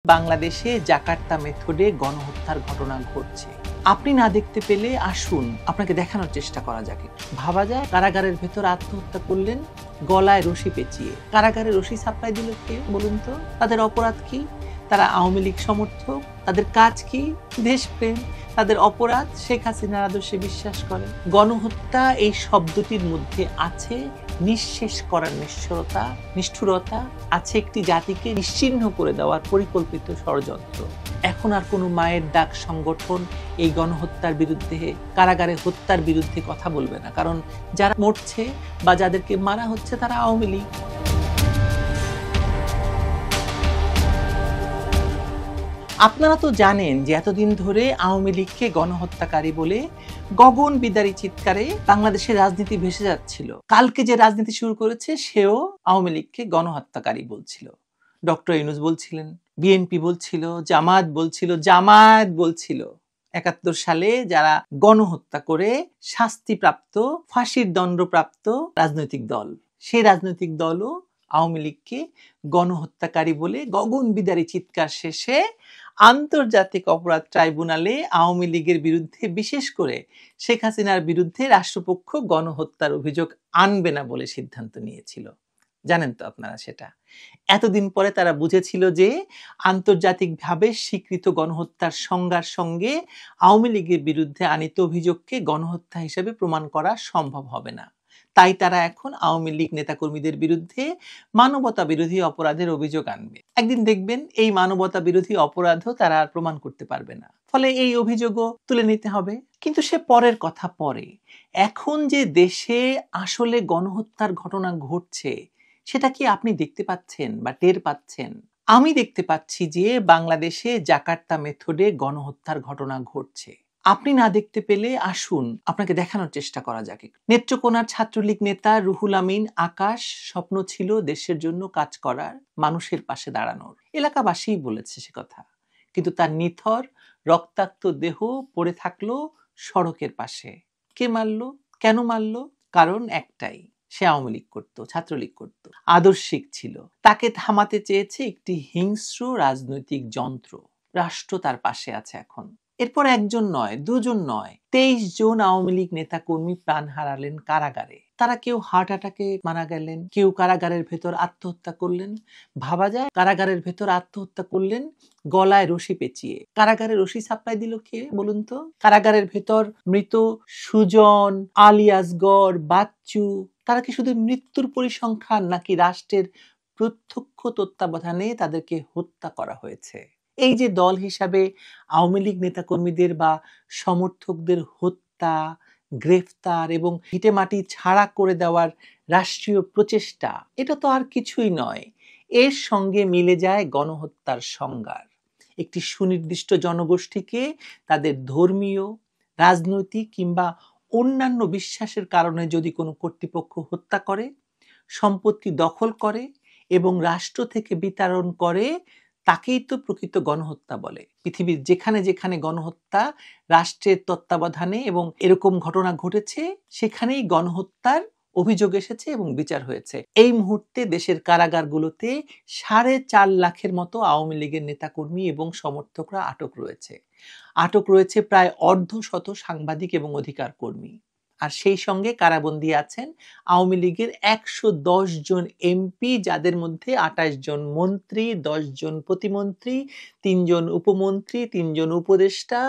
বাংলাদেশে জাকার্তা মেথডে গণহত্যার ঘটনা ঘটছে। আপনি না দেখতে পেলে আসুন আপনাকে দেখানোর চেষ্টা করা যাক। ভাবা যায় কারাগারের ভেতর আত্মহত্যা করলেন গলায় রশি পেঁচিয়ে। কারাগারে রশি সাপ্লাই দিল কে বলুন তো? তাদের অপরাধ কি? তারা আওয়ামী লীগ সমর্থক। তাদের কাজ কি? দেশপ্রেম। তাদের অপরাধ শেখ হাসিনার আদর্শে বিশ্বাস করে। গণহত্যা এই শব্দটির মধ্যে আছে নিঃশেষ করার নিষ্ঠুরতা, আছে একটি জাতিকে নিশ্চিহ্ন করে দেওয়ার পরিকল্পিত ষড়যন্ত্র। এখন আর কোনো মায়ের ডাক সংগঠন এই গণহত্যার বিরুদ্ধে, কারাগারে হত্যার বিরুদ্ধে কথা বলবে না, কারণ যারা মরছে বা যাদেরকে মারা হচ্ছে তারা আওয়ামী লীগ। আপনারা তো জানেন যে এতদিন ধরে আওয়ামী লীগকে গণহত্যাকারী বলে গগন বিদারী চিৎকারে বাংলাদেশের রাজনীতি ভেসে যাচ্ছিল। কালকে যে রাজনীতি শুরু করেছে সেও আওয়ামী লীগকে গণহত্যাকারী বলছিল। ডক্টর ইউনূস বলছিলেন, বিএনপি বলছিল, জামাত বলছিল ৭১ সালে যারা গণহত্যা করে শাস্তিপ্রাপ্ত, ফাঁসির দণ্ডপ্রাপ্ত রাজনৈতিক দল, সেই রাজনৈতিক দলও আওয়ামী লীগকে গণহত্যাকারী বলে গগন বিদারী চিৎকার শেষে আন্তর্জাতিক অপরাধ ট্রাইব্যুনালে আওয়ামী লীগের বিরুদ্ধে, বিশেষ করে শেখ হাসিনার বিরুদ্ধে রাষ্ট্রপক্ষ গণহত্যার অভিযোগ আনবে না বলে সিদ্ধান্ত নিয়েছিল। জানেন তো আপনারা সেটা। এতদিন পরে তারা বুঝেছিল যে আন্তর্জাতিকভাবে স্বীকৃত গণহত্যার সংজ্ঞার সঙ্গে আওয়ামী লীগের বিরুদ্ধে আনিত অভিযোগকে গণহত্যা হিসেবে প্রমাণ করা সম্ভব হবে না। তাই তারা এখন আওয়ামী লীগ নেতাকর্মীদের বিরুদ্ধে মানবতা বিরোধী অপরাধের অভিযোগ আনবে। একদিন দেখবেন এই মানবতা বিরোধী অপরাধও তারা আর প্রমাণ করতে পারবে না, ফলে এই অভিযোগও তুলে নিতে হবে। কিন্তু সে পরের কথা পরে। এখন যে দেশে আসলে গণহত্যার ঘটনা ঘটছে সেটা কি আপনি দেখতে পাচ্ছেন বা টের পাচ্ছেন? আমি দেখতে পাচ্ছি যে বাংলাদেশে জাকার্তা মেথডে গণহত্যার ঘটনা ঘটছে। আপনি না দেখতে পেলে আসুন আপনাকে দেখানোর চেষ্টা করা যাক। নেত্রকোনার ছাত্রলীগ নেতা রুহুল আমিন আকাশ স্বপ্ন ছিল দেশের জন্য কাজ করার, মানুষের পাশে দাঁড়ানোর। এলাকাবাসীই বলেছে সে কথা, কিন্তু তার নিথর রক্তাক্ত দেহ পড়ে থাকলো সড়কের পাশে। কে মারলো? কেন মারলো? কারণ একটাই, সে আওয়ামী লীগ করতো, ছাত্রলীগ করতো, আদর্শিক ছিল। তাকে থামাতে চেয়েছে একটি হিংস্র রাজনৈতিক যন্ত্র। রাষ্ট্র তার পাশে আছে এখন। এরপর একজন নয়, দুজন নয়, ২৩ জন আওয়ামী লীগ নেতা কর্মী প্রাণ হারালেন কারাগারে। তারা কেউ হার্ট অ্যাটাকে মারা গেলেন, কেউ কারাগারের ভেতর আত্মহত্যা করলেন। ভাবা যায় কারাগারের ভেতর আত্মহত্যা করলেন গলায় রশি পেঁচিয়ে। কারাগারে রশি সাপ্লাই দিল কে বলুন তো? কারাগারের ভেতর মৃত সুজন, আলী আসগর, বাচ্চু, তারা কি শুধু মৃত্যুর পরিসংখ্যান, নাকি রাষ্ট্রের প্রত্যক্ষ তত্ত্বাবধানে তাদেরকে হত্যা করা হয়েছে? এই যে দল হিসাবে আওয়ামী লীগ নেতাকর্মীদের বা সমর্থকদের হত্যা, গ্রেফতার এবং ভিটেমাটি ছাড়া করে দেওয়ার রাষ্ট্রীয় প্রচেষ্টা, এটা তো আর কিছুই নয়। এর সঙ্গে মিলে যায় গণহত্যার সংজ্ঞার। একটি সুনির্দিষ্ট জনগোষ্ঠীকে তাদের ধর্মীয়, রাজনৈতিক কিংবা অন্যান্য বিশ্বাসের কারণে যদি কোনো কর্তৃপক্ষ হত্যা করে, সম্পত্তি দখল করে এবং রাষ্ট্র থেকে বিতাড়ন করে, তাকেই তো প্রকৃত গণহত্যা বলে। পৃথিবীর যেখানে যেখানে গণহত্যা রাষ্ট্রের তত্ত্বাবধানে এবং এরকম ঘটনা ঘটেছে, সেখানেই গণহত্যার অভিযোগ এসেছে এবং বিচার হয়েছে। এই মুহূর্তে দেশের কারাগারগুলোতে ৪.৫ লাখের মতো আওয়ামী লীগের নেতাকর্মী এবং সমর্থকরা আটক রয়েছে। আটক রয়েছে প্রায় অর্ধশত সাংবাদিক এবং অধিকার কর্মী। আর সেই সঙ্গে কারাবন্দী আছেন আওয়ামী লীগের ১১০ জন এমপি, যাদের মধ্যে ২৮ জন মন্ত্রী, ১০ জন প্রতিমন্ত্রী, ৩ জন উপমন্ত্রী, ৩ জন উপদেষ্টা,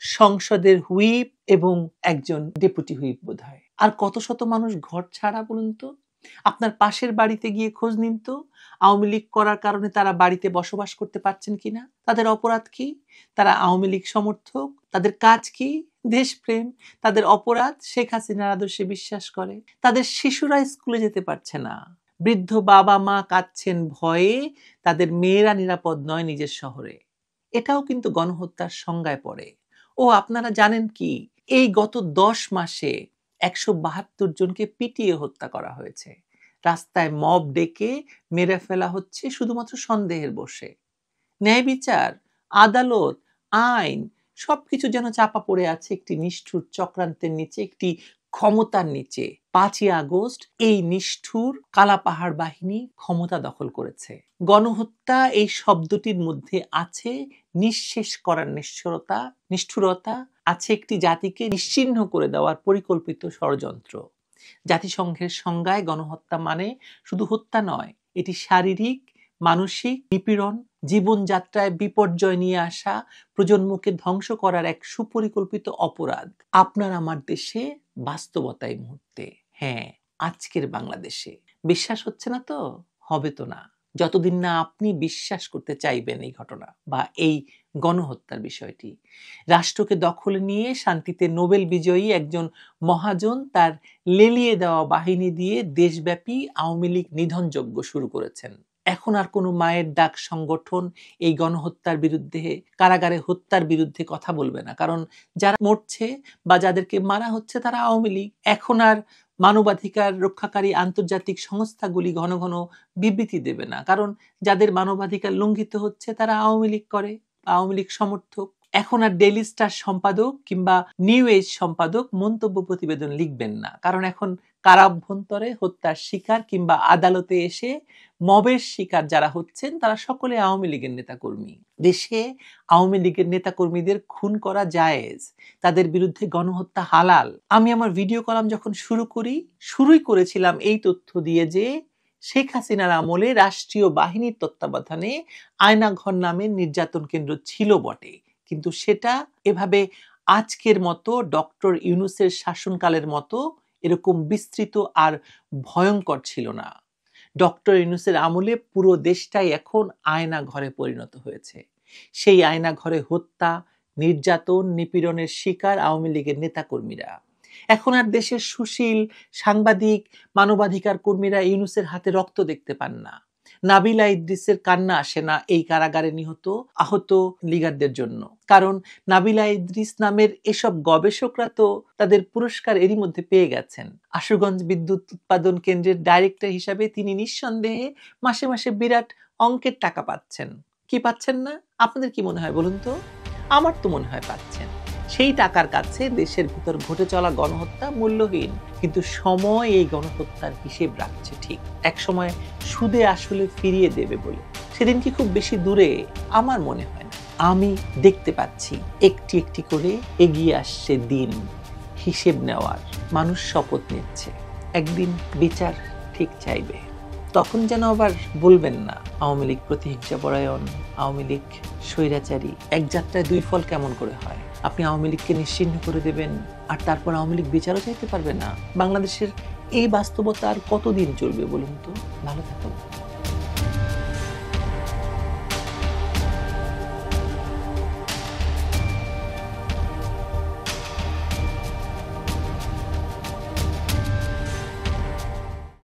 সংসদের হুইপ এবং একজন ডেপুটি হুইপ বোধহয়। আর কত শত মানুষ ঘর ছাড়া বলুন তো? আপনার পাশের বাড়িতে গিয়ে খোঁজ নিন তো, আওয়ামী লীগ করার কারণে তারা বাড়িতে বসবাস করতে পারছেন কিনা। তাদের অপরাধ কি? তারা আওয়ামী লীগ সমর্থক। তাদের কাজ কি? দেশপ্রেম। তাদের অপরাধ শেখ হাসিনার আদর্শে বিশ্বাস করে। তাদের শিশুরা স্কুলে যেতে পারছে না। বৃদ্ধ বাবা মা কাঁদছেন ভয়ে, তাদের মেয়েরা নিরাপদ নয় নিজের শহরে। এটাও কিন্তু গণহত্যার সংজ্ঞায় পড়ে। ও আপনারা জানেন কি, এই গত ১০ মাসে ১৭২ জনকে পিটিয়ে হত্যা করা হয়েছে। রাস্তায় মব ডেকে মেরে ফেলা হচ্ছে শুধুমাত্র সন্দেহের বশে। ন্যায় বিচার, আদালত, আইন সবকিছু যেন চাপা পড়ে আছে একটি নিষ্ঠুর চক্রান্তের নিচে, একটি ক্ষমতার নিচে 5ই আগস্ট এই নিষ্ঠুর কালাপাহাড় বাহিনী ক্ষমতা দখল করেছে। গণহত্যা এই শব্দটির মধ্যে আছে নিঃশেষ করার নিষ্ঠুরতা, আছে একটি জাতিকে নিশ্চিহ্ন করে দেওয়ার পরিকল্পিত ষড়যন্ত্র। জাতিসংঘের সংজ্ঞায় গণহত্যা মানে শুধু হত্যা নয়, এটি শারীরিক, মানসিক নিপীড়ন, জীবনযাত্রায় বিপর্যয় নিয়ে আসা, প্রজন্মকে ধ্বংস করার এক সুপরিকল্পিত অপরাধ। আপনার আমার দেশে বাস্তবতা এই মুহূর্তে, হ্যাঁ, আজকের বাংলাদেশে। বিশ্বাস হচ্ছে না তো? হবে তো না, যতদিন না আপনি বিশ্বাস করতে চাইবেন এই ঘটনা বা এই গণহত্যার বিষয়টি। রাষ্ট্রকে দখলে নিয়ে শান্তিতে নোবেল বিজয়ী একজন মহাজন তার লেলিয়ে দেওয়া বাহিনী দিয়ে দেশব্যাপী আওয়ামী লীগ নিধনযজ্ঞ শুরু করেছেন। এখন আর কোনো মায়ের ডাক সংগঠন এই গণহত্যার বিরুদ্ধে, কারাগারে হত্যার বিরুদ্ধে কথা বলবে না, কারণ যারা মরছে বা যাদেরকে মারা হচ্ছে তারা আওয়ামী লীগ। এখন আর মানবাধিকার রক্ষাকারী আন্তর্জাতিক সংস্থাগুলি ঘন ঘন বিবৃতি দেবে না, কারণ যাদের মানবাধিকার লঙ্ঘিত হচ্ছে তারা আওয়ামী লীগ করে, আওয়ামী লীগ সমর্থক। এখন আর ডেইলি স্টার সম্পাদক কিংবা নিউ এজ সম্পাদক মন্তব্য প্রতিবেদন লিখবেন না, কারণ এখন কারাভ্যন্তরে হত্যার শিকার কিংবা আদালতে এসে মবের শিকার যারা হচ্ছেন তারা সকলে আওয়ামী লীগের নেতাকর্মী। দেশে আওয়ামী লীগের নেতাকর্মীদের খুন করা জায়েজ, তাদের বিরুদ্ধে গণহত্যা হালাল। আমি আমার ভিডিও কলাম যখন শুরুই করেছিলাম এই তথ্য দিয়ে যে শেখ হাসিনার আমলে রাষ্ট্রীয় বাহিনীর তত্ত্বাবধানে আয়নাঘর নামের নির্যাতন কেন্দ্র ছিল বটে, কিন্তু সেটা এভাবে আজকের মতো ডক্টর ইউনূসের শাসনকালের মতো এরকম বিস্তৃত আর ভয়ঙ্কর ছিল না। ডক্টর ইউনূসের আমলে পুরো দেশটাই এখন আয়না ঘরে পরিণত হয়েছে। সেই আয়না ঘরে হত্যা, নির্যাতন, নিপীড়নের শিকার আওয়ামী লীগের নেতাকর্মীরা। এখন আর দেশের সুশীল সাংবাদিক, মানবাধিকার কর্মীরা ইউনূসের হাতে রক্ত দেখতে পান না। নাবিলা ইদ্রিসের কান্না আসে না এই কারাগারে আহত লিগারদের জন্য, কারণ নাবিলা ইদ্রিস নামের এসব গবেষকরা তো তাদের পুরস্কার এরই মধ্যে পেয়ে গেছেন। আশুগঞ্জ বিদ্যুৎ উৎপাদন কেন্দ্রের ডাইরেক্টর হিসাবে তিনি নিঃসন্দেহে মাসে মাসে বিরাট অঙ্কের টাকা পাচ্ছেন। কি পাচ্ছেন না? আপনাদের কি মনে হয় বলুন তো? আমার তো মনে হয় পাচ্ছেন। সেই টাকার কাছে দেশের ভিতর ঘটে চলা গণহত্যা মূল্যহীন, কিন্তু সময় এই গণহত্যার হিসেব রাখছে ঠিক, এক সময় সুদে আসলে ফিরিয়ে দেবে বলে। সেদিন কি খুব বেশি দূরে? আমার মনে হয় না। আমি দেখতে পাচ্ছি একটি একটি করে এগিয়ে আসছে দিন, হিসেব নেওয়ার। মানুষ শপথ নিচ্ছে একদিন বিচার ঠিক চাইবে। তখন যেন আবার বলবেন না আওয়ামী লীগ প্রতিহিংসাপরায়ণ, আওয়ামী লীগ স্বৈরাচারী। এক যাত্রায় দুই ফল কেমন করে হয়? আপনি আওয়ামী লীগকে নিশ্চিহ্ন করে দেবেন আর তারপর আওয়ামী লীগ বিচারও চাইতে পারবে না। বাংলাদেশের এই বাস্তবতা আর কতদিন চলবে বলুন তো? ভালো থাকুন।